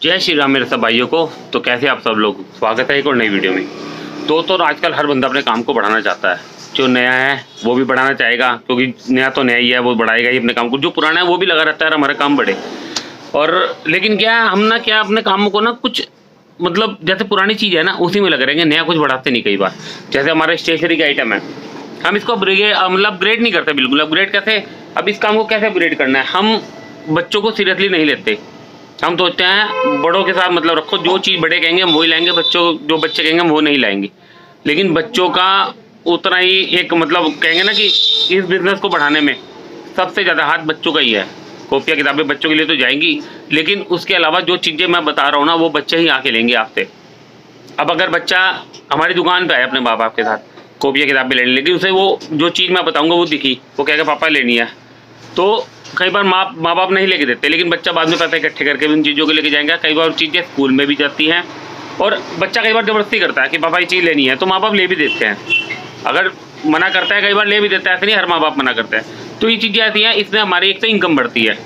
जय श्री राम मेरे सब भाइयों को। तो कैसे आप सब लोग, स्वागत है एक और नई वीडियो में। तो आजकल हर बंदा अपने काम को बढ़ाना चाहता है। जो नया है वो भी बढ़ाना चाहेगा, क्योंकि नया तो नया ही है, वो बढ़ाएगा ही अपने काम को। जो पुराना है वो भी लगा रहता है हमारा काम बढ़े। और लेकिन क्या है, हम ना क्या अपने कामों को ना कुछ मतलब जैसे पुरानी चीज़ है ना उसी में लगे रहेंगे, नया कुछ बढ़ाते नहीं। कई बार जैसे हमारा स्टेशनरी का आइटम है, हम इसको मतलब अपग्रेड नहीं करते बिल्कुल। अपग्रेड कैसे, अब इस काम को कैसे अपग्रेड करना है, हम बच्चों को सीरियसली नहीं लेते। हम सोचते हैं बड़ों के साथ मतलब रखो, जो चीज़ बड़े कहेंगे हम वही लाएंगे, जो बच्चे कहेंगे हम वो नहीं लाएंगे। लेकिन बच्चों का उतना ही एक मतलब कहेंगे ना कि इस बिज़नेस को बढ़ाने में सबसे ज़्यादा हाथ बच्चों का ही है। कॉपियाँ किताबें बच्चों के लिए तो जाएंगी, लेकिन उसके अलावा जो चीज़ें मैं बता रहा हूँ ना वो बच्चे ही आके लेंगे आपसे। अब अगर बच्चा हमारी दुकान पर आए अपने माँ बाप के साथ कॉपियाँ किताबें लेने, लेकिन उसे वो जो चीज़ मैं बताऊँगा वो दिखी, वो कहेगा पापा लेनी है, तो कई बार माँ बाप नहीं लेके देते। लेकिन बच्चा बाद में पैसे इकट्ठे करके उन चीज़ों को लेके जाएंगे। कई बार चीज़ें स्कूल में भी जाती हैं और बच्चा कई बार ज़बरदस्ती करता है कि पापा ये चीज़ लेनी है, तो माँ बाप ले भी देते हैं। अगर मना करता है कई बार ले भी देता है, ऐसे नहीं हर माँ बाप मना करते हैं। तो ये चीज़ें ऐसी हैं, इसमें हमारी एक तो इनकम बढ़ती है,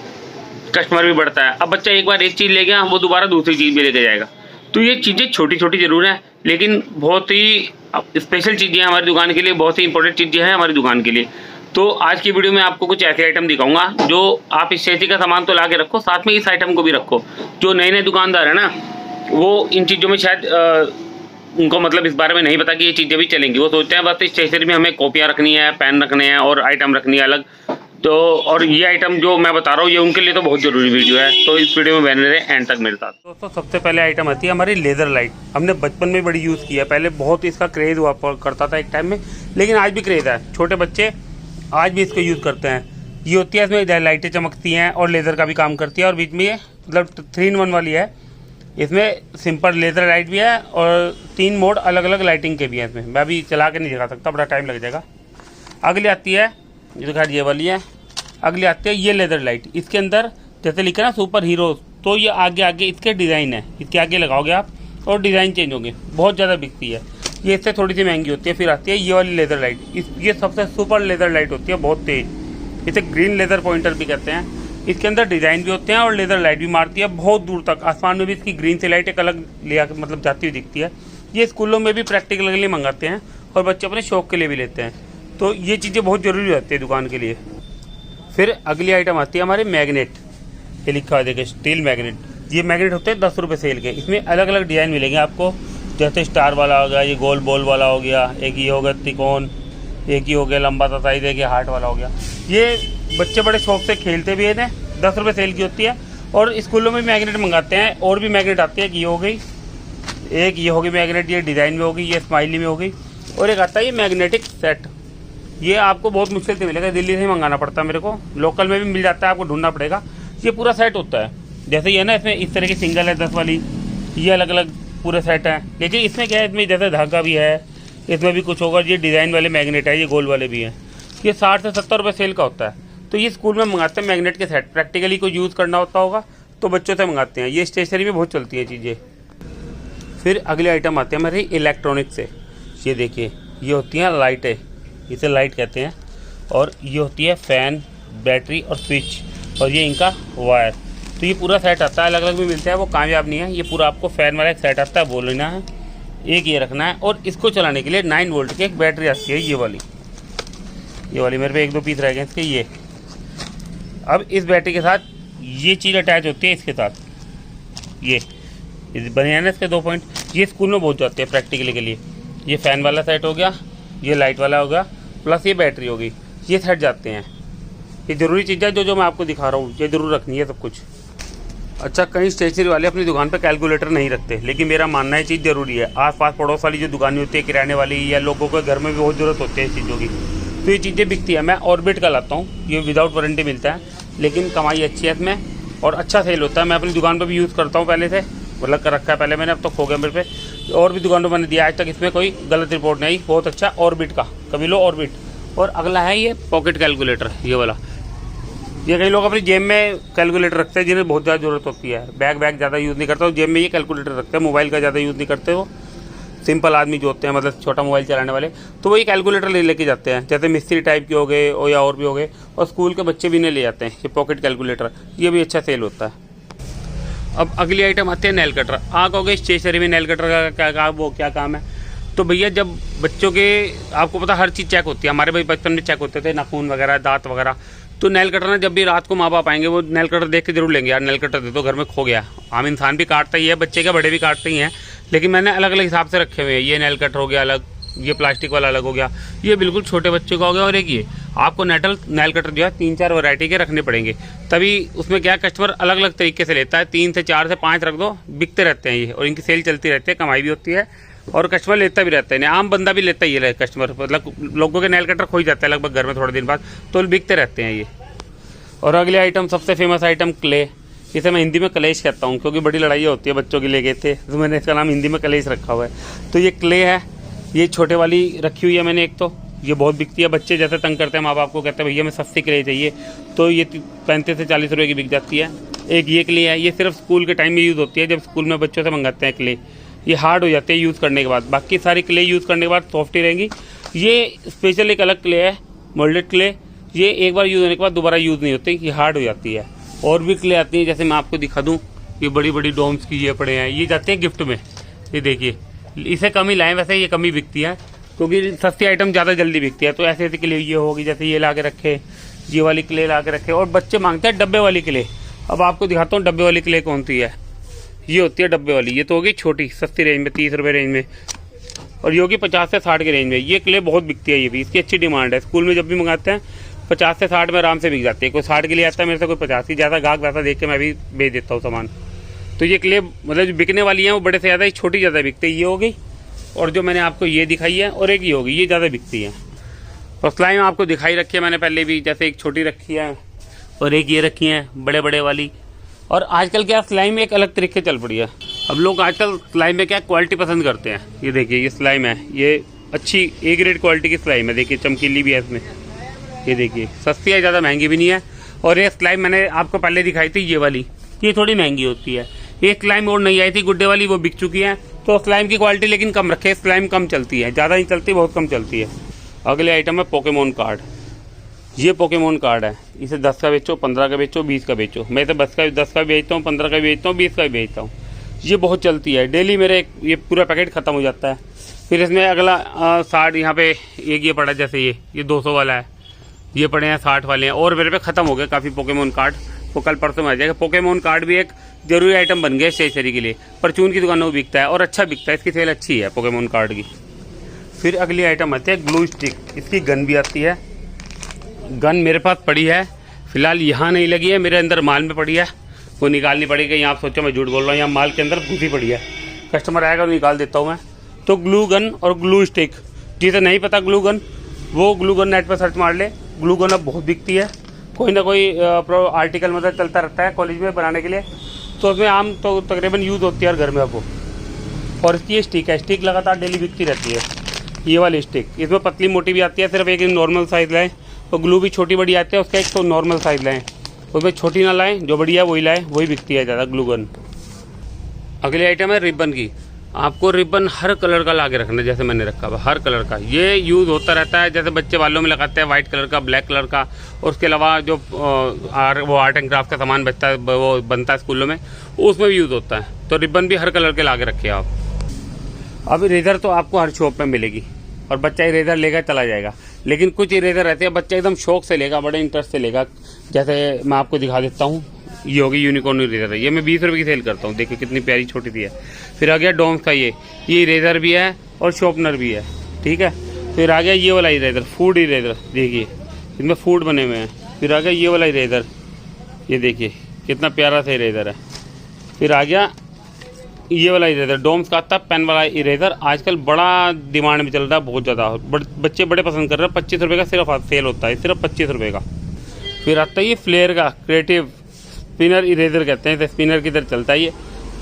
कस्टमर भी बढ़ता है। अब बच्चा एक बार एक चीज़ ले गया, वो दोबारा दूसरी चीज़ भी लेके जाएगा। तो ये चीज़ें छोटी छोटी ज़रूर हैं, लेकिन बहुत ही स्पेशल चीज़ें हैं हमारी दुकान के लिए, बहुत ही इंपॉर्टेंट चीज़ें हैं हमारी दुकान के लिए। तो आज की वीडियो में आपको कुछ ऐसे आइटम दिखाऊंगा जो आप स्टेशनरी का सामान तो ला के रखो, साथ में इस आइटम को भी रखो। जो नए नए दुकानदार है ना, वो इन चीज़ों में शायद उनको मतलब इस बारे में नहीं पता कि ये चीज़ें भी चलेंगी। वो सोचते हैं बस स्टेशनरी में हमें कॉपियाँ रखनी है, पेन रखने हैं और आइटम रखनी है अलग। तो और ये आइटम जो मैं बता रहा हूँ ये उनके लिए तो बहुत ज़रूरी वीडियो है। तो इस वीडियो में बने रहे एंड तक मेरे साथ। दोस्तों सबसे पहले आइटम आती है हमारी लेज़र लाइट। हमने बचपन में बड़ी यूज़ किया है, पहले बहुत इसका क्रेज़ हुआ करता था एक टाइम में, लेकिन आज भी क्रेज़ है। छोटे बच्चे आज भी इसको यूज़ करते हैं। ये होती है, इसमें लाइटें चमकती हैं और लेज़र का भी काम करती है, और बीच में ये मतलब 3-in-1 वाली है। इसमें सिंपल लेज़र लाइट भी है और 3 मोड अलग अलग लाइटिंग के भी हैं इसमें। मैं अभी चला के नहीं दिखा सकता, बड़ा टाइम लग जाएगा। अगली आती है जो खैर ये वाली है। अगली आती है ये लेज़र लाइट। इसके अंदर जैसे लिखा है ना सुपर हीरो, तो ये आगे आगे इसके डिज़ाइन है, इसके आगे लगाओगे आप और डिज़ाइन चेंज होंगे। बहुत ज़्यादा बिकती है ये, इससे थोड़ी सी महंगी होती है। फिर आती है ये वाली लेज़र लाइट। ये सबसे सुपर लेज़र लाइट होती है, बहुत तेज़। इसे ग्रीन लेज़र पॉइंटर भी कहते हैं। इसके अंदर डिज़ाइन भी होते हैं और लेज़र लाइट भी मारती है बहुत दूर तक। आसमान में भी इसकी ग्रीन सी लाइट एक अलग मतलब जाती हुई दिखती है। ये स्कूलों में भी प्रैक्टिकल के लिए मंगाते हैं और बच्चे अपने शौक के लिए भी लेते हैं। तो ये चीज़ें बहुत ज़रूरी होती है दुकान के लिए। फिर अगली आइटम आती है हमारे मैग्नेट। ये लिखा हुआ देखिए स्टील मैग्नेट। ये मैग्नेट होते हैं 10 रुपये सेल के। इसमें अलग अलग डिज़ाइन मिलेंगे आपको, जैसे स्टार वाला हो गया, ये गोल बॉल वाला हो गया, एक ये हो गया त्रिकोण, एक ही हो गया लंबा सा साइज, एक ये हार्ट वाला हो गया। ये बच्चे बड़े शौक से खेलते भी हैं। 10 रुपये सेल की होती है और स्कूलों में मैग्नेट मंगाते हैं। और भी मैग्नेट आती है, ये हो गई एक, ये होगी मैग्नेट, ये डिज़ाइन में होगी, ये स्माइली में हो गई। और एक आता है ये मैग्नेटिक सेट। ये आपको बहुत मुश्किल से मिलेगा, दिल्ली से ही मंगाना पड़ता है मेरे को। लोकल में भी मिल जाता है, आपको ढूंढना पड़ेगा। ये पूरा सेट होता है, जैसे ये ना इसमें इस तरह की सिंगल है 10 वाली, ये अलग अलग पूरे सेट है। लेकिन इसमें क्या है, इसमें जैसे धागा भी है, इसमें भी कुछ होगा। ये डिज़ाइन वाले मैग्नेट है, ये गोल वाले भी हैं। ये 60 से 70 रुपये सेल का होता है। तो ये स्कूल में मंगाते हैं मैग्नेट के सेट। प्रैक्टिकली को यूज़ करना होता होगा तो बच्चों से मंगाते हैं। ये स्टेशनरी में बहुत चलती है चीज़ें। फिर अगले आइटम आते हैं हमारे इलेक्ट्रॉनिक से। ये देखिए, ये होती हैं लाइटें, इसे लाइट कहते हैं। और ये होती है फ़ैन, बैटरी और स्विच, और ये इनका वायर। तो ये पूरा सेट आता है, अलग अलग भी मिलता है, वो कामयाब नहीं है। ये पूरा आपको फ़ैन वाला एक सेट आता है, वो लेना है। एक ये रखना है और इसको चलाने के लिए 9 वोल्ट की एक बैटरी आती है, ये वाली मेरे पे 1-2 पीस रह गए इसके। ये अब इस बैटरी के साथ ये चीज़ अटैच होती है इसके साथ। ये बने हैं ना इसके 2 पॉइंट। ये स्कूल में बहुत जाते हैं प्रैक्टिकली के लिए। ये फ़ैन वाला सेट हो गया, ये लाइट वाला होगा, प्लस ये बैटरी होगी। ये सेट जाते हैं। ये ज़रूरी चीज़ है जो मैं आपको दिखा रहा हूँ, ये ज़रूर रखनी है सब कुछ। अच्छा, कई स्टेशनरी वाले अपनी दुकान पे कैलकुलेटर नहीं रखते, लेकिन मेरा मानना है चीज़ ज़रूरी है। आस-पास पड़ोस वाली जो दुकानें होती है किराने वाली, या लोगों के घर में भी बहुत ज़रूरत होती है इस चीज़ों की, तो ये चीज़ें बिकती है। मैं ऑर्बिट का लाता हूँ, ये विदाउट वारंटी मिलता है, लेकिन कमाई अच्छी है इसमें और अच्छा सेल होता है। मैं अपनी दुकान पर भी यूज़ करता हूँ, पहले से मतलब कर रखा है पहले मैंने, अब तो खो गया मेरे पे। और भी दुकानों पर मैंने दिया, आज तक इसमें कोई गलत रिपोर्ट नहीं। बहुत अच्छा ऑर्बिट का, कभी लो ऑर्बिट। और अगला है ये पॉकेट कैलकुलेटर, ये वाला। ये कई लोग अपनी जेब में कैलकुलेटर रखते हैं जिन्हें बहुत ज़्यादा ज़रूरत होती है। बैग ज़्यादा यूज़ नहीं करता हूँ, जेब में ये कैलकुलेटर रखते हैं। मोबाइल का ज़्यादा यूज़ नहीं करते वो। सिंपल आदमी जो होते हैं, मतलब छोटा मोबाइल चलाने वाले, तो वही कैलकुलेटर लेके जाते हैं। जैसे मिस्त्री टाइप के हो गए और या और भी हो गए, और स्कूल के बच्चे भी इन्हें ले जाते हैं। ये पॉकेट कैलकुलेटर, ये भी अच्छा सेल होता है। अब अगली आइटम आती है नेल कटर। आप कहोगे स्टेशनरी में नेल कटर का क्या काम है? तो भैया जब बच्चों के, आपको पता हर चीज़ चेक होती है, हमारे भाई बचपन में चेक होते थे, नाखून वगैरह, दांत वगैरह। तो नेल कटर ना, जब भी रात को माँ बाप आएंगे वो नेल कटर देख के जरूर लेंगे, यार नेल कटर दे दो, घर में खो गया। आम इंसान भी काटता ही है, बच्चे के बड़े भी काटते ही हैं, लेकिन मैंने अलग अलग हिसाब से रखे हुए हैं। ये नेल कटर हो गया अलग, ये प्लास्टिक वाला अलग हो गया, ये बिल्कुल छोटे बच्चों का हो गया। और एक ये आपको नेल कटर जो है 3-4 वैरायटी के रखने पड़ेंगे, तभी उसमें क्या कस्टमर अलग अलग तरीके से लेता है। 3 से 4 से 5 रख दो, बिकते रहते हैं ये, और इनकी सेल चलती रहती है, कमाई भी होती है और कस्टमर लेता भी रहता है। आम बंदा भी लेता ही है कस्टमर, मतलब लोगों के नेल कटर खो ही जाता है लगभग घर में थोड़े दिन बाद, तो बिकते रहते हैं ये। और अगली आइटम, सबसे फेमस आइटम क्ले। इसे मैं हिंदी में कलेश कहता हूँ, क्योंकि बड़ी लड़ाई होती है, बच्चों की ले गए थे तो मैंने इसका नाम हिंदी में कलेश रखा हुआ है। तो ये क्ले है, ये छोटे वाली रखी हुई है मैंने एक, तो ये बहुत बिकती है। बच्चे जैसे तंग करते हैं माँ बाप को, कहते हैं भैया मैं सस्ती क्ले चाहिए, तो ये 35 से 40 रुपये की बिक जाती है। एक ये क्ले है, ये सिर्फ स्कूल के टाइम में यूज़ होती है, जब स्कूल में बच्चों से मंगाते हैं क्ले। ये हार्ड हो जाते हैं यूज़ करने के बाद, बाकी सारी क्ले यूज़ करने के बाद सॉफ्ट ही रहेंगी। ये स्पेशल एक अलग क्ले है, मोल्डेड क्ले। ये एक बार यूज़ होने के बाद दोबारा यूज़ नहीं होती, ये हार्ड हो जाती है। और भी क्ले आती है, जैसे मैं आपको दिखा दूँ, ये बड़ी बड़ी डोम्स की ये पड़े हैं, ये जाते हैं गिफ्ट में। ये देखिए, इसे कम ही लाएँ, वैसे ये कम ही बिकती है, क्योंकि सस्ती आइटम ज़्यादा जल्दी बिकती है। तो ऐसे ऐसे क्ले ये होगी, जैसे ये ला के रखे, ये वाली क्ले ला के रखे। और बच्चे मांगते हैं डब्बे वाली क्ले। अब आपको दिखाता हूँ डब्बे वाली क्ले कौन सी है। ये होती है डब्बे वाली, ये तो होगी छोटी, सस्ती रेंज में, 30 रुपये रेंज में, और ये होगी 50 से 60 के रेंज में। ये क्ले बहुत बिकती है, ये भी, इसकी अच्छी डिमांड है। स्कूल में जब भी मंगाते हैं 50 से 60 में आराम से बिक जाती है। कोई 60 के लिए आता है मेरे से, कोई 50 की, ज़्यादा गाहक वैसा देख के मैं भी बेच देता हूँ सामान। तो ये क्ले मतलब जो बिकने वाली हैं वो बड़े से ज़्यादा, ये छोटी ज़्यादा बिकती है। ये हो गई, और जो मैंने आपको ये दिखाई है, और एक ये होगी, ये ज़्यादा बिकती है। और स्लाइम आपको दिखाई रखी है मैंने पहले भी, जैसे एक छोटी रखी है और एक ये रखी है बड़े बड़े वाली। और आजकल क्या स्लाइम एक अलग तरीके चल पड़ी है। अब लोग आजकल स्लाइम में क्या क्वालिटी पसंद करते हैं। ये देखिए, ये स्लाइम है, ये अच्छी ए ग्रेड क्वालिटी की स्लाइम है। देखिए चमकीली भी है इसमें, ये देखिए सस्ती है, ज़्यादा महंगी भी नहीं है। और ये स्लाइम मैंने आपको पहले दिखाई थी, ये वाली, ये थोड़ी महंगी होती है। ये स्लाइम और नहीं आई थी गुड्डे वाली, वो बिक चुकी है। तो स्लाइम की क्वालिटी लेकिन कम रखे, स्लाइम कम चलती है, ज़्यादा नहीं चलती, बहुत कम चलती है। अगले आइटम है पोकेमोन कार्ड। ये पोकेमोन कार्ड है, इसे 10 का बेचो, 15 का बेचो, 20 का बेचो। मैं तो 10 का भी बेचता हूँ, 15 का भी बेचता हूँ, 20 का भी बेचता हूँ। ये बहुत चलती है, डेली मेरे ये पूरा पैकेट ख़त्म हो जाता है। फिर इसमें अगला 60, यहाँ पे एक ये पड़ा, जैसे ये 200 वाला है, ये पड़े हैं 60 वाले हैं। और मेरे पे ख़त्म हो गए काफ़ी पोकेमोन कार्ड, वो कल परसों में आ जाएगा। पोकेमोन कार्ड भी एक जरूरी आइटम बन गया स्टेशनरी के लिए, परचून की दुकानों में बिकता है और अच्छा बिकता है, इसकी सेल अच्छी है पोकेमोन कार्ड की। फिर अगली आइटम आती है ग्लू स्टिक। इसकी गन भी आती है, गन मेरे पास पड़ी है फिलहाल, यहाँ नहीं लगी है, मेरे अंदर माल में पड़ी है, वो निकालनी पड़ेगी। यहाँ आप सोचो मैं झूठ बोल रहा हूँ, यहाँ माल के अंदर घुसी पड़ी है, कस्टमर आएगा तो निकाल देता हूँ मैं। तो ग्लू गन और ग्लू स्टिक, जिसे नहीं पता ग्लू गन, वो ग्लू गन नेट पर सर्च मार ले। ग्लू गन अब बहुत बिकती है, कोई ना कोई आर्टिकल मतलब चलता रहता है कॉलेज में बनाने के लिए, तो उसमें आम तो तकरीबन यूज़ होती है हर घर में अब वो। और इसकी ये स्टिक है, स्टिक लगातार डेली बिकती रहती है। ये वाली स्टिक, इसमें पतली मोटी भी आती है, सिर्फ एक नॉर्मल साइज़ लाएँ। और ग्लू भी छोटी बड़ी आती है, उसका एक तो नॉर्मल साइज़ लाएँ, उसमें छोटी ना लाएँ, जो बड़ी है वही लाएँ, वही बिकती है ज़्यादा ग्लू गन। अगली आइटम है रिबन की। आपको रिबन हर कलर का ला के रखना, जैसे मैंने रखा हुआ हर कलर का। ये यूज़ होता रहता है, जैसे बच्चे बालों में लगाते हैं वाइट कलर का, ब्लैक कलर का। और उसके अलावा जो वो आर्ट एंड क्राफ्ट का सामान बचता है, वो बनता है स्कूलों में, उसमें भी यूज़ होता है। तो रिबन भी हर कलर के ला के रखे आप। अब इरेजर तो आपको हर शॉप में मिलेगी, और बच्चा इरेजर लेकर चला जाएगा। लेकिन कुछ इरेजर रहते हैं बच्चा एकदम शौक से लेगा, बड़े इंटरेस्ट से लेगा। जैसे मैं आपको दिखा देता हूँ, ये होगी यूनिकॉर्न इरेजर है, ये मैं 20 रुपये की सेल करता हूँ। देखिए कितनी प्यारी छोटी सी है। फिर आ गया डॉम्स का, ये इरेजर भी है और शॉर्पनर भी है, ठीक है। फिर आ गया ये वाला इरेजर, फूड इरेजर, देखिए इसमें फूड बने हुए हैं। फिर आ गया ये वाला इरेजर, ये देखिए कितना प्यारा सा इरेजर है। फिर आ गया ये वाला इरेजर, डोम्स का आता है पेन वाला इरेजर, आजकल बड़ा डिमांड में चल रहा है, बहुत ज़्यादा बच्चे बड़े पसंद कर रहे हैं। 25 रुपये का सिर्फ सेल होता है, सिर्फ 25 रुपये का। फिर आता है ये फ्लेयर का क्रिएटिव स्पिनर इरेजर कहते हैं, स्पिनर की तरह चलता है ये,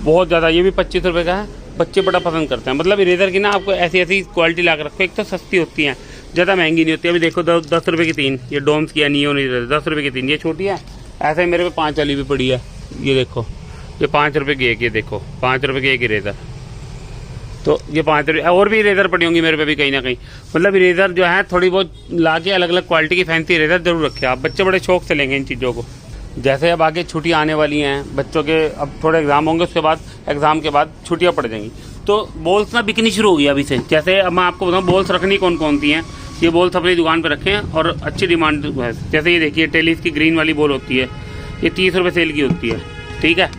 बहुत ज़्यादा, ये भी 25 रुपये का है। बच्चे बड़ा पसंद करते हैं। मतलब इरेजर की ना आपको ऐसी ऐसी क्वालिटी ला कर रखो, एक तो सस्ती होती हैं, ज़्यादा महंगी नहीं होती। अभी देखो 10 रुपये की 3 ये डोम्स की नियोन इरेजर, 10 रुपये की 3, ये छोटी है। ऐसे ही मेरे पे 5 वाली भी पड़ी है, ये देखो, ये 5 रुपये की एक, ये देखो 5 रुपये की एक इरेजर। तो ये 5 रुपये, और भी इरेजर पड़ी होंगी मेरे पे भी कहीं ना कहीं। मतलब इरेजर जो है थोड़ी बहुत ला के अलग अलग क्वालिटी की फैंसी इरेजर जरूर रखे आप, बच्चे बड़े शौक से लेंगे इन चीज़ों को। जैसे अब आगे छुट्टियाँ आने वाली हैं बच्चों के, अब थोड़े एग्ज़ाम होंगे, उसके बाद एग्ज़ाम के बाद छुट्टियाँ पड़ जाएंगी, तो बॉल्स ना बिकनी शुरू हो गई अभी से। जैसे अब मैं आपको बताऊँ बॉल्स रखनी कौन कौन सी हैं। ये बॉल्स अपनी दुकान पर रखें और अच्छी डिमांड है। जैसे ये देखिए टेलीस की ग्रीन वाली बॉल होती है, ये 30 रुपये सेल की होती है, ठीक है।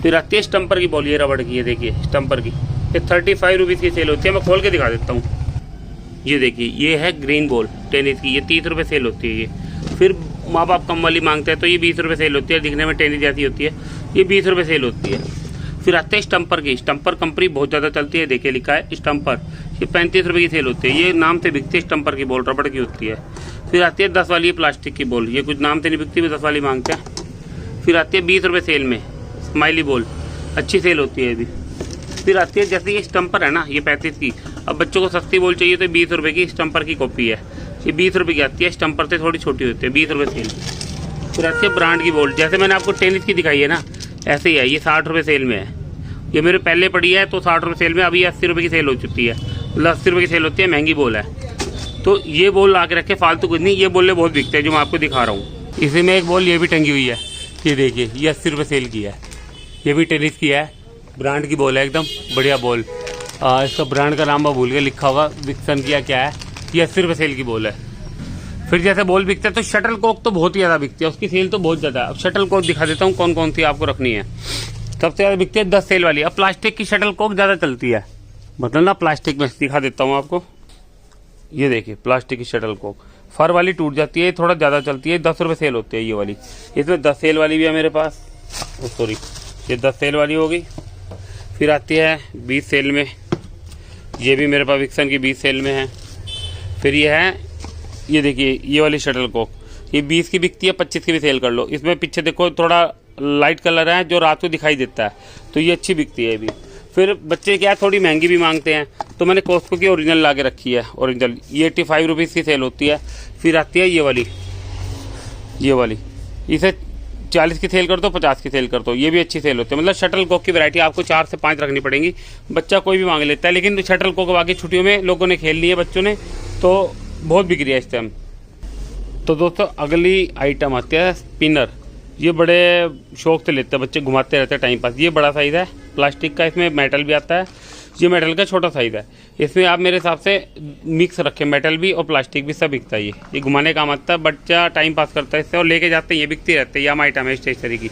फिर आती है स्टम्पर की बॉल, ये रबड़ की है, देखिए स्टम्पर की, ये 35 रुपीज़ की सेल होती है। मैं खोल के दिखा देता हूँ, ये देखिए ये है ग्रीन बॉल टेनिस की, ये 30 रुपये सेल होती है ये। फिर माँ बाप कम वाली मांगते हैं तो ये 20 रुपये सेल होती है, दिखने में टेनिस जैसी होती है, ये 20 रुपये सेल होती है। फिर आते हैं स्टम्पर की, स्टम्पर कंपनी बहुत ज़्यादा चलती है, देखिए लिखा है स्टम्पर, ये 35 रुपये की सेल होती है, ये नाम से बिकती है स्टम्पर की बॉल, रबड़ की होती है। फिर आती है 10 वाली प्लास्टिक की बॉल, ये कुछ नाम से नहीं बिकती, 10 वाली मांगते हैं। फिर आती है 20 रुपये सेल में स्माइली बॉल, अच्छी सेल होती है ये भी। फिर आती है जैसे ये स्टम्पर है ना, ये 35 की, अब बच्चों को सस्ती बॉल चाहिए तो 20 रुपये की स्टम्पर की कॉपी है, ये 20 रुपये की आती है, स्टम्पर से थोड़ी छोटी होती है, 20 रुपये सेल। फिर आती है ब्रांड की बॉल, जैसे मैंने आपको टेनिस की दिखाई है ना, ऐसे ही है, ये 60 रुपये सेल में है। ये मेरे पहले पड़ी है तो 60 रुपये सेल में, अभी 80 रुपये की सेल हो चुकी है, मतलब 80 रुपये की सेल होती है, महंगी बॉल है। तो ये बॉल ला के रखे, फालतू कुछ नहीं, ये बॉलें बहुत बिकते हैं जो मैं आपको दिखा रहा हूँ। इसी में एक बॉल ये भी टंगी हुई है, ये देखिए ये 80 रुपये सेल की है, ये भी टेनिस की है, ब्रांड की बॉल है, एकदम बढ़िया बॉल। इसका ब्रांड का नाम मैं भूल गया, लिखा होगा विक्सन किया क्या है, ये 80 रुपये सेल की बॉल है। फिर जैसे बॉल बिकता है तो शटल कॉक तो बहुत ही ज़्यादा बिकती है, उसकी सेल तो बहुत ज़्यादा है। अब शटल कॉक दिखा देता हूँ कौन कौन सी आपको रखनी है। सबसे ज़्यादा बिकती है 10 सेल वाली। अब प्लास्टिक की शटल कॉक ज़्यादा चलती है, मतलब ना प्लास्टिक में दिखा देता हूँ आपको, ये देखिए प्लास्टिक की शटल कॉक, फर वाली टूट जाती है, थोड़ा ज़्यादा चलती है, 10 रुपये सेल होती है ये वाली। इसमें 10 सेल वाली भी है मेरे पास, सॉरी ये 10 सेल वाली होगी। फिर आती है 20 सेल में, ये भी मेरे पास विक्सन की 20 सेल में है। फिर ये है, ये देखिए ये वाली शटल कॉक, ये 20 की बिकती है, 25 की भी सेल कर लो। इसमें पीछे देखो थोड़ा लाइट कलर है जो रात को दिखाई देता है, तो ये अच्छी बिकती है भी। फिर बच्चे क्या है थोड़ी महंगी भी मांगते हैं, तो मैंने कॉस्को की ओरिजिनल ला के रखी है, ओरिजिनल, ये 85 रुपीज़ की सेल होती है। फिर आती है ये वाली, इसे 40 की सेल कर दो, 50 की सेल कर दो, ये भी अच्छी सेल होती है। मतलब शटल कॉक की वैरायटी आपको 4 से 5 रखनी पड़ेंगी, बच्चा कोई भी मांग लेता है। लेकिन शटल कॉक आगे छुट्टियों में लोगों ने खेल ली है बच्चों ने, तो बहुत बिक रही है इस टाइम। तो दोस्तों अगली आइटम आती है स्पिनर, ये बड़े शौक से लेते हैं बच्चे, घुमाते रहते हैं टाइम पास। ये बड़ा साइज़ है प्लास्टिक का, इसमें मेटल भी आता है, ये मेटल का छोटा साइज़ है। इसमें आप मेरे हिसाब से मिक्स रखें, मेटल भी और प्लास्टिक भी, सब बिकता है। ये घुमाने का काम आता है, बच्चा टाइम पास करता है इससे और लेके जाते हैं, ये बिकती रहते हैं। ये हम आइटम है स्टेशनरी की।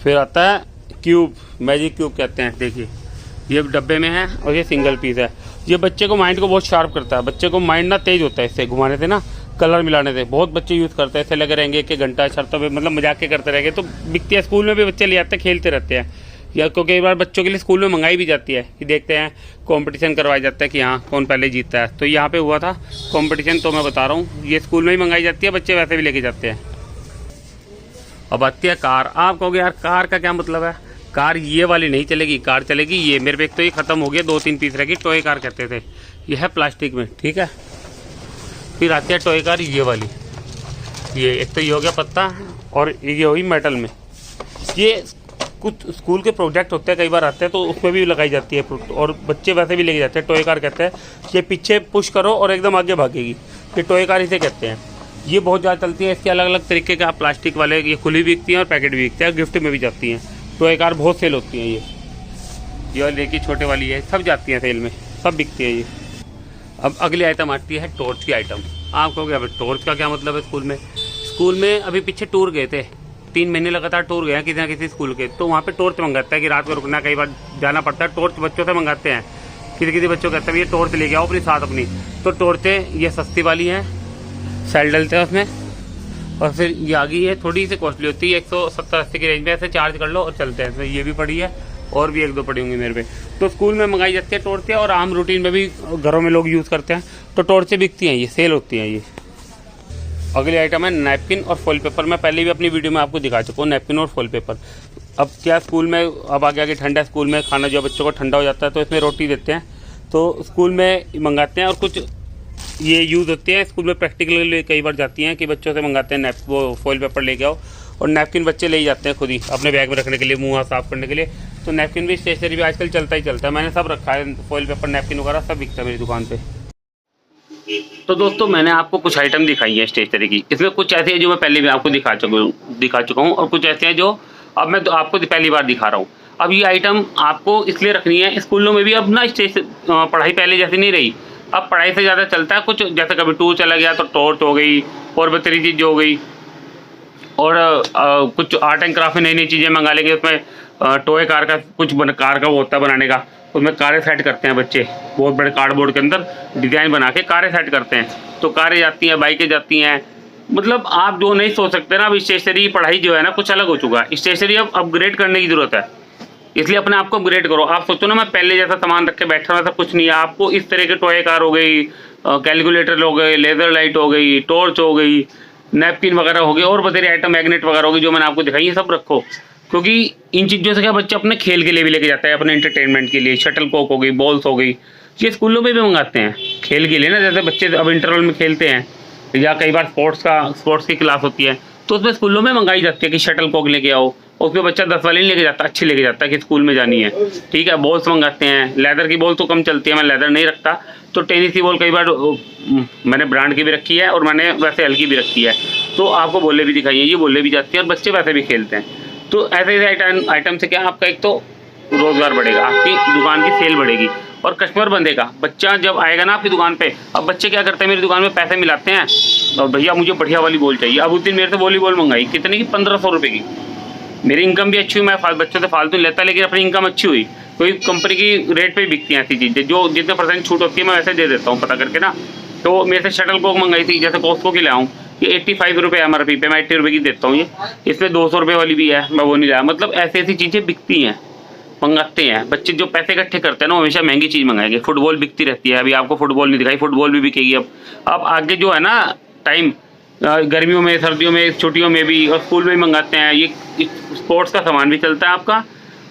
फिर आता है क्यूब, मैजिक क्यूब कहते हैं, देखिए ये डब्बे में है और ये सिंगल पीस है। ये बच्चे को माइंड को बहुत शार्प करता है, बच्चे को माइंड ना तेज होता है इससे घुमाने से ना, कलर मिलाने से। बहुत बच्चे यूज़ करते हैं, ऐसे लगे रहेंगे 1 घंटा शर्तों पे, मतलब मजाक के करते रहेंगे, तो बिकती है। स्कूल में भी बच्चे ले आते हैं, खेलते रहते हैं, या क्योंकि कई बार बच्चों के लिए स्कूल में मंगाई भी जाती है कि देखते हैं कंपटीशन करवाया जाता है कि हाँ कौन पहले जीतता है। तो यहाँ पे हुआ था कंपटीशन, तो मैं बता रहा हूँ ये स्कूल में ही मंगाई जाती है, बच्चे वैसे भी लेके जाते हैं। अब आती है कार। आप कहोगे यार कार का क्या मतलब है, कार ये वाली नहीं चलेगी, कार चलेगी ये। मेरे पे एक तो ये ख़त्म हो गया, 2-3 पीस रह गई, टॉय कार कहते थे, ये है प्लास्टिक में, ठीक है। फिर आती है टॉय कार ये वाली, ये एक तो ये हो गया पत्ता और ये हुई मेटल में। ये कुछ स्कूल के प्रोजेक्ट होते हैं, कई बार आते हैं तो उसमें भी लगाई जाती है, और बच्चे वैसे भी लेके जाते हैं। टॉय कार कहते हैं, ये पीछे पुश करो और एकदम आगे भागेगी, ये टॉय कार इसे कहते हैं। ये बहुत ज़्यादा चलती है। इसके अलग अलग तरीके के प्लास्टिक वाले, ये खुली भी बिकती हैं और पैकेट भी बिकते हैं, गिफ्ट में भी जाती हैं। टॉय कार बहुत सेल होती हैं। ये वाली देखिए छोटे वाली है, सब जाती हैं सेल में, सब बिकती है ये। अब अगली आइटम आती है टॉर्च की आइटम। आप कहोगे अब टॉर्च का क्या मतलब है स्कूल में अभी पीछे टूर गए थे, 3 महीने लगातार टूर गए हैं किसी ना किसी स्कूल के, तो वहाँ पे टॉर्च मंगाता है कि रात को रुकना, कई बार जाना पड़ता है। टॉर्च बच्चों से मंगाते हैं, किसी बच्चों कहते हैं ये टॉर्च लेके आओ अपनी साथ अपनी। तो टॉर्चें ये सस्ती वाली हैं, सेल डलते हैं उसमें, और फिर ये आ गई है थोड़ी सी कॉस्टली होती है, 170-80 की रेंज में, ऐसे चार्ज कर लो और चलते हैं। इसमें ये भी पड़ी है और भी 1-2 पड़ी होंगी मेरे पे। तो स्कूल में मंगाई जाती है टॉर्चें, और आम रूटीन में भी घरों में लोग यूज़ करते हैं, तो टॉर्चें बिकती हैं, ये सेल होती हैं। ये अगली आइटम है नैपकिन और फॉइल पेपर। मैं पहले भी अपनी वीडियो में आपको दिखा चुका हूँ नैपकिन और फॉइल पेपर। अब क्या स्कूल में अब आगे आगे ठंडा, स्कूल में खाना जो बच्चों को ठंडा हो जाता है तो इसमें रोटी देते हैं, तो स्कूल में मंगाते हैं। और कुछ ये यूज़ होते हैं स्कूल में, प्रैक्टिकल कई बार जाती हैं कि बच्चों से मंगाते हैं वो फॉइल पेपर लेके आओ, और नैपकिन बच्चे ले ही जाते हैं खुद ही अपने बैग में रखने के लिए, मुँह हाथ साफ करने के लिए। तो नैपकिन भी स्टेशनरी भी आजकल चलता ही चलता है, मैंने सब रखा है, फॉइल पेपर नैपकिन वगैरह सब बिकता है मेरी दुकान पर। तो दोस्तों मैंने आपको कुछ आइटम दिखाई है स्टेशनरी की। इसमें कुछ ऐसे हैं जो मैं पहले भी आपको दिखा चुका हूँ और कुछ ऐसे हैं जो अब मैं आपको पहली बार दिखा रहा हूँ। अब ये आइटम आपको इसलिए रखनी है, स्कूलों में भी अब ना पढ़ाई पहले जैसी नहीं रही। अब पढ़ाई से ज़्यादा चलता है कुछ, जैसे कभी टूर चला गया तो टॉर्च हो गई और बतरी चीज़ हो गई, और कुछ आर्ट एंड क्राफ्ट में नई नई चीज़ें मंगा लेंगे। उसमें टॉय कार का कार का वो होता है बनाने का, उसमें कारें सेट करते हैं बच्चे, बहुत बड़े कार्डबोर्ड के अंदर डिज़ाइन बना के कारें सेट करते हैं। तो कारें जाती हैं, बाइकें जाती हैं, मतलब आप जो नहीं सोच सकते ना। अब स्टेशनरी की पढ़ाई जो है ना कुछ अलग हो चुका है। स्टेशनरी अब अपग्रेड करने की ज़रूरत है, इसलिए अपने आप को अपग्रेड करो। आप सोचो ना मैं पहले जैसा सामान रख के बैठा हुआ, ऐसा कुछ नहीं है। आपको इस तरह के टॉय कार हो गई, कैलकुलेटर हो गए, लेज़र लाइट हो गई, टॉर्च हो गई, नैपकिन वगैरह हो गए और बतेरे आइटम, मैग्नेट वगैरह हो गई जो मैंने आपको दिखाई, ये सब रखो। क्योंकि इन चीज़ों से क्या बच्चा अपने खेल के लिए भी लेके जाता है, अपने एंटरटेनमेंट के लिए। शटल कॉक हो गई, बॉल्स हो गई, ये स्कूलों में भी मंगाते हैं खेल के लिए ना। जैसे बच्चे अब इंटरवल में खेलते हैं या कई बार स्पोर्ट्स की क्लास होती है तो उसमें स्कूलों में मंगाई जाती है कि शटल कॉक लेके आओ। उसमें बच्चा 10 वाली नहीं लेके जाता, अच्छी लेके जाता है कि स्कूल में जानी है, ठीक है। बॉल्स मंगाते हैं, लेदर की बॉल तो कम चलती है, मैं लेदर नहीं रखता। तो टेनिस की बॉल कई बार मैंने ब्रांड की भी रखी है और मैंने वैसे हल्की भी रखी है। तो आपको बोले भी दिखाई है, ये बोले भी जाती है और बच्चे वैसे भी खेलते हैं। तो ऐसे ऐसे आइटम से क्या आपका एक तो रोज़गार बढ़ेगा, आपकी दुकान की सेल बढ़ेगी और कस्टमर बंधेगा। बच्चा जब आएगा ना आपकी दुकान पे, अब बच्चे क्या करते हैं, मेरी दुकान में पैसे मिलाते हैं और भैया मुझे बढ़िया वाली बॉल चाहिए। अब उस दिन मेरे से वॉलीबॉल मंगाई, कितने की, 1500 रुपये की। मेरी इनकम भी अच्छी हुई, मैं बच्चों से फालतू नहीं लेता, लेकिन अपनी इनकम अच्छी हुई। कोई कंपनी की रेट पे बिकती हैं ऐसी चीज़ें, जो जितने % छूट होती है मैं वैसे दे देता हूँ पता करके ना। तो मेरे से शटल कॉक मंगाई थी, जैसे कॉस्को की लाऊँ, ये 85 रुपये MRP पे, मैं 80 रुपये की देता हूँ। ये इसमें 200 रुपये वाली भी है, मैं वो नहीं लाया। मतलब ऐसी ऐसी चीज़ें बिकती हैं, मंगाते हैं बच्चे। जो पैसे इकट्ठे करते हैं ना हमेशा महंगी चीज़ मंगाएंगे। फुटबॉल बिकती रहती है, अभी आपको फुटबॉल नहीं दिखाई, फुटबॉल भी बिकेगी अब आगे जो है ना टाइम, गर्मियों में, सर्दियों में, छुट्टियों में भी, और स्कूल में भी मंगाते हैं। ये स्पोर्ट्स का सामान भी चलता है आपका,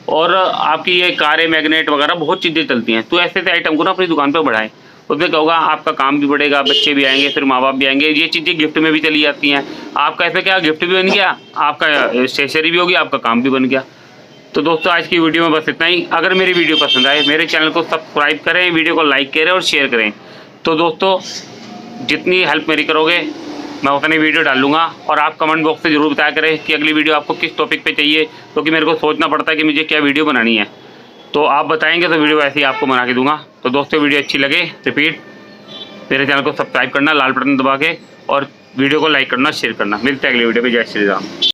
और आपकी ये कारें, मैग्नेट वगैरह बहुत चीज़ें चलती हैं। तो ऐसे ऐसे आइटम को ना अपनी दुकान पर बढ़ाएं, उसमें क्या होगा, आपका काम भी बढ़ेगा, बच्चे भी आएंगे, फिर माँ बाप भी आएंगे। ये चीज़ें गिफ्ट में भी चली जाती हैं। आपका ऐसे क्या गिफ्ट भी बन गया, आपका स्टेशनरी भी होगी, आपका काम भी बन गया। तो दोस्तों आज की वीडियो में बस इतना ही। अगर मेरी वीडियो पसंद आए, मेरे चैनल को सब्सक्राइब करें, वीडियो को लाइक करें और शेयर करें। तो दोस्तों जितनी हेल्प मेरी करोगे मैं उतनी वीडियो डालूंगा। और आप कमेंट बॉक्स से ज़रूर बताया करें कि अगली वीडियो आपको किस टॉपिक पे चाहिए, क्योंकि मेरे को सोचना पड़ता है कि मुझे क्या वीडियो बनानी है। तो आप बताएंगे तो वीडियो ऐसे ही आपको बना के दूंगा। तो दोस्तों वीडियो अच्छी लगे, रिपीट मेरे चैनल को सब्सक्राइब करना लाल बटन दबा के, और वीडियो को लाइक करना, शेयर करना। मिलते हैं अगली वीडियो में। जय श्री राम।